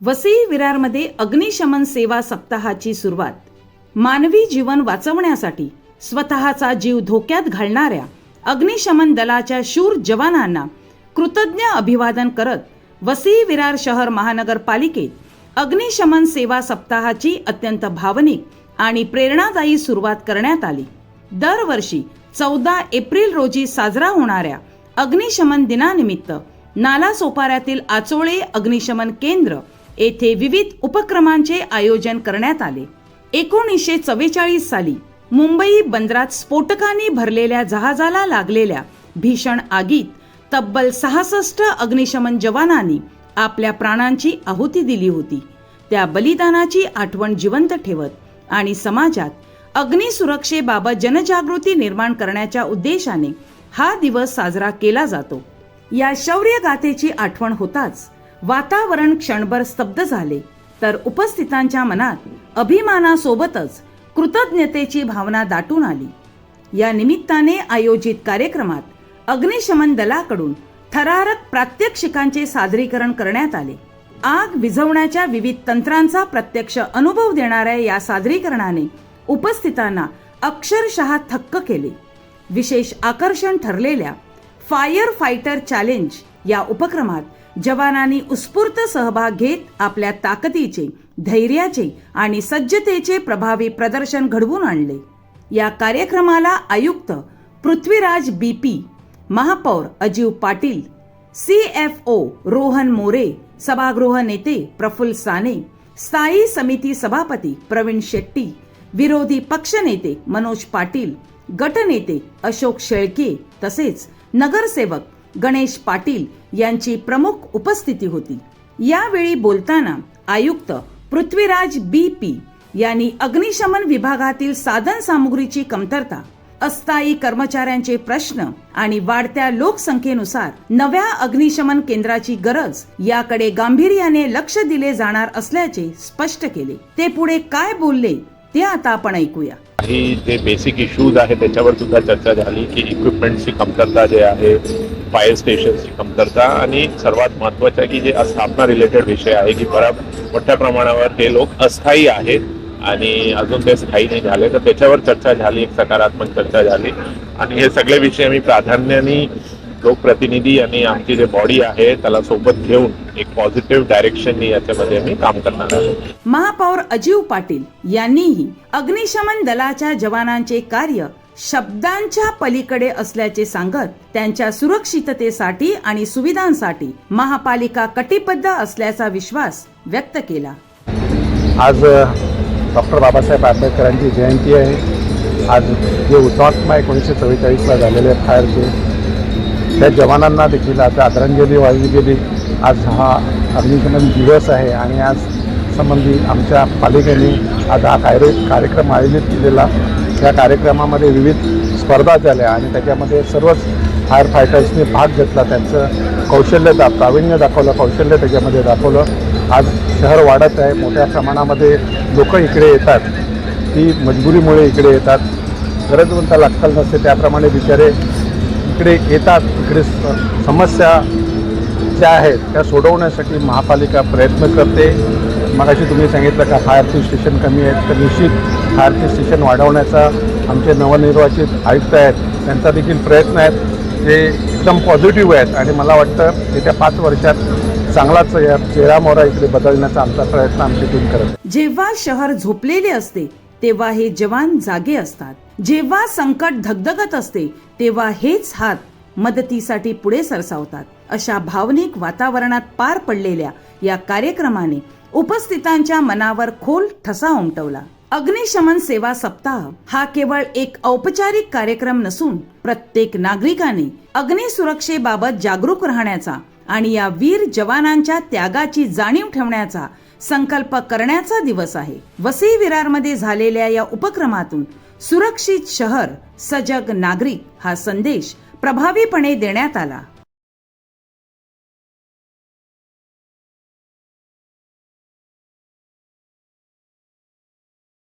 वसई विरारमध्ये अग्निशमन सेवा सप्ताहाची सुरुवात. मानवी जीवन वाचवण्यासाठी स्वतःचा जीव धोक्यात घालणाऱ्या अग्निशमन दलाच्या शूर जवानांना कृतज्ञ अभिवादन करत वसई विरार शहर महानगरपालिकेत अग्निशमन सेवा सप्ताहाची अत्यंत भावनिक आणि प्रेरणादायी सुरुवात करण्यात आली. दरवर्षी 14 एप्रिल रोजी साजरा होणाऱ्या अग्निशमन दिनानिमित्त नालासोपाऱ्यातील आचोळे अग्निशमन केंद्र येथे विविध उपक्रमांचे आयोजन करण्यात आले. 1944 साली मुंबई बंदरात स्फोटकांनी भरलेल्या जहाजाला लागलेल्या भीषण आगीत तब्बल 66 अग्निशमन जवानांनी आपल्या प्राणांची आहुती दिली होती. त्या बलिदानाची आठवण जिवंत ठेवत आणि समाजात अग्निसुरक्षेबाबत जनजागृती निर्माण करण्याच्या उद्देशाने हा दिवस साजरा केला जातो. या शौर्यगाथेची आठवण होताच वातावरण क्षणभर स्तब्ध झाले, तर उपस्थितांच्या मनात अभिमानासोबतच कृतज्ञतेची भावना दाटून आली. या निमित्ताने आयोजित कार्यक्रमात अग्निशमन दलाकडून थरारक प्रात्यक्षिकांचे सादरीकरण करण्यात आले. आग विझवण्याच्या विविध तंत्रांचा प्रत्यक्ष अनुभव देणाऱ्या या सादरीकरणाने उपस्थितांना अक्षरशः थक्क केले. विशेष आकर्षण ठरलेल्या फायर फायटर चॅलेंज या उपक्रमात जवानांनी उत्स्फूर्त सहभाग घेत आपल्या ताकदीचे, धैर्याचे आणि सज्जतेचे प्रभावी प्रदर्शन घडवून आणले. या कार्यक्रमाला आयुक्त पृथ्वीराज BP, महापौर अजीव पाटील, CFO रोहन मोरे, सभागृह नेते प्रफुल्ल साने, स्थायी समिती सभापती प्रवीण शेट्टी, विरोधी पक्षनेते मनोज पाटील, गटनेते अशोक शेळके तसेच नगरसेवक गणेश पाटील यांची प्रमुख उपस्थिती होती. यावेळी बोलताना आयुक्त पृथ्वीराज BP यांनी अग्निशमन विभागातील साधन सामुग्रीची कमतरता, अस्थायी कर्मचाऱ्यांचे प्रश्न आणि वाढत्या लोकसंख्येनुसार नव्या अग्निशमन केंद्राची गरज याकडे गांभीर्याने लक्ष दिले जाणार असल्याचे स्पष्ट केले. ते पुढे काय बोलले ते आता आपण ऐकूया. ही जे बेसिक इश्यूज आहे त्याच्यावर सुद्धा चर्चा झाली की इक्विपमेंटची कमतरता जे आहे, फायर स्टेशनची कमतरता आणि सर्वात महत्त्वाचं की जे स्थापना रिलेटेड विषय आहे की बऱ्याच मोठ्या प्रमाणावर हे लोक अस्थायी आहेत आणि अजून ते स्थायी नाही झाले, तर त्याच्यावर चर्चा झाली, एक सकारात्मक चर्चा झाली. आणि हे सगळे विषय आम्ही प्राधान्याने लोकप्रतिनिधी आणि आमची जे बॉडी आहे त्याला सोबत घेऊन एक पॉझिटिव्ह डायरेक्शननी याच्यामध्ये आम्ही काम करणार आहोत. महापौर अजीव पाटील यांनीही अग्निशमन दलाच्या जवानांचे कार्य शब्दांच्या पलीकडे असल्याचे सांगत त्यांच्या सुरक्षिततेसाठी आणि सुविधांसाठी महापालिका कटिबद्ध असल्याचा विश्वास व्यक्त केला. आज डॉक्टर बाबासाहेब आंबेडकरांची जयंती आहे. आज जे हुतात्मा 1944ला झालेले फायरचे त्या जवानांना देखील आज आदरांजली वाहिली गेली. आज हा अग्निशमन दिवस आहे आणि आज संबंधी आमच्या पालिकेने आज हा कार्यक्रम आयोजित केलेला. या कार्यक्रमामध्ये विविध स्पर्धा झाल्या आणि त्याच्यामध्ये सर्वच फायर फायटर्सनी भाग घेतला. त्यांचं प्रावीण्य दाखवलं, कौशल्य त्याच्यामध्ये दाखवलं. आज शहर वाढत आहे, मोठ्या प्रमाणामध्ये लोक इकडे येतात. ती मजबुरीमुळे इकडे येतात, गरजवंताला अक्कल नसते त्याप्रमाणे बिचारे इकडे येतात. इकडे समस्या ज्या आहेत त्या सोडवण्यासाठी महापालिका प्रयत्न करते. मगाशी तुम्ही सांगितलं का फायरची स्टेशन कमी आहेत, तर निश्चित फायरची स्टेशन वाढवण्याचा आमचे नवनिर्वाचित आयुक्त आहेत त्यांचा देखील प्रयत्न आहेत. ते एकदम पॉझिटिव्ह आहेत आणि मला वाटतं येत्या 5 वर्षात चांगलाच या चेहरामोहरा इकडे बदलण्याचा आमचा प्रयत्न आमची टीम करत. जेव्हा शहर झोपलेले असते तेव्हा हे जवान जागे असतात. जेव्हा संकट धगधगत असते तेव्हा हेच हात मदतीसाठी पुढे सरसावतात. अशा भावनिक वातावरणात पार पडलेल्या या कार्यक्रमाने उपस्थितांच्या मनावर खोल ठसा उमटवला. अग्निशमन सेवा सप्ताह हा केवळ एक औपचारिक कार्यक्रम नसून प्रत्येक नागरिकाने अग्निसुरक्षेबाबत जागरूक राहण्याचा आणि या वीर जवानांच्या त्यागाची जाणीव ठेवण्याचा संकल्प करण्याचा दिवस आहे. वसई विरारमध्ये झालेल्या या उपक्रमातून सुरक्षित शहर, सजग नागरिक हा संदेश प्रभावीपणे देण्यात आला.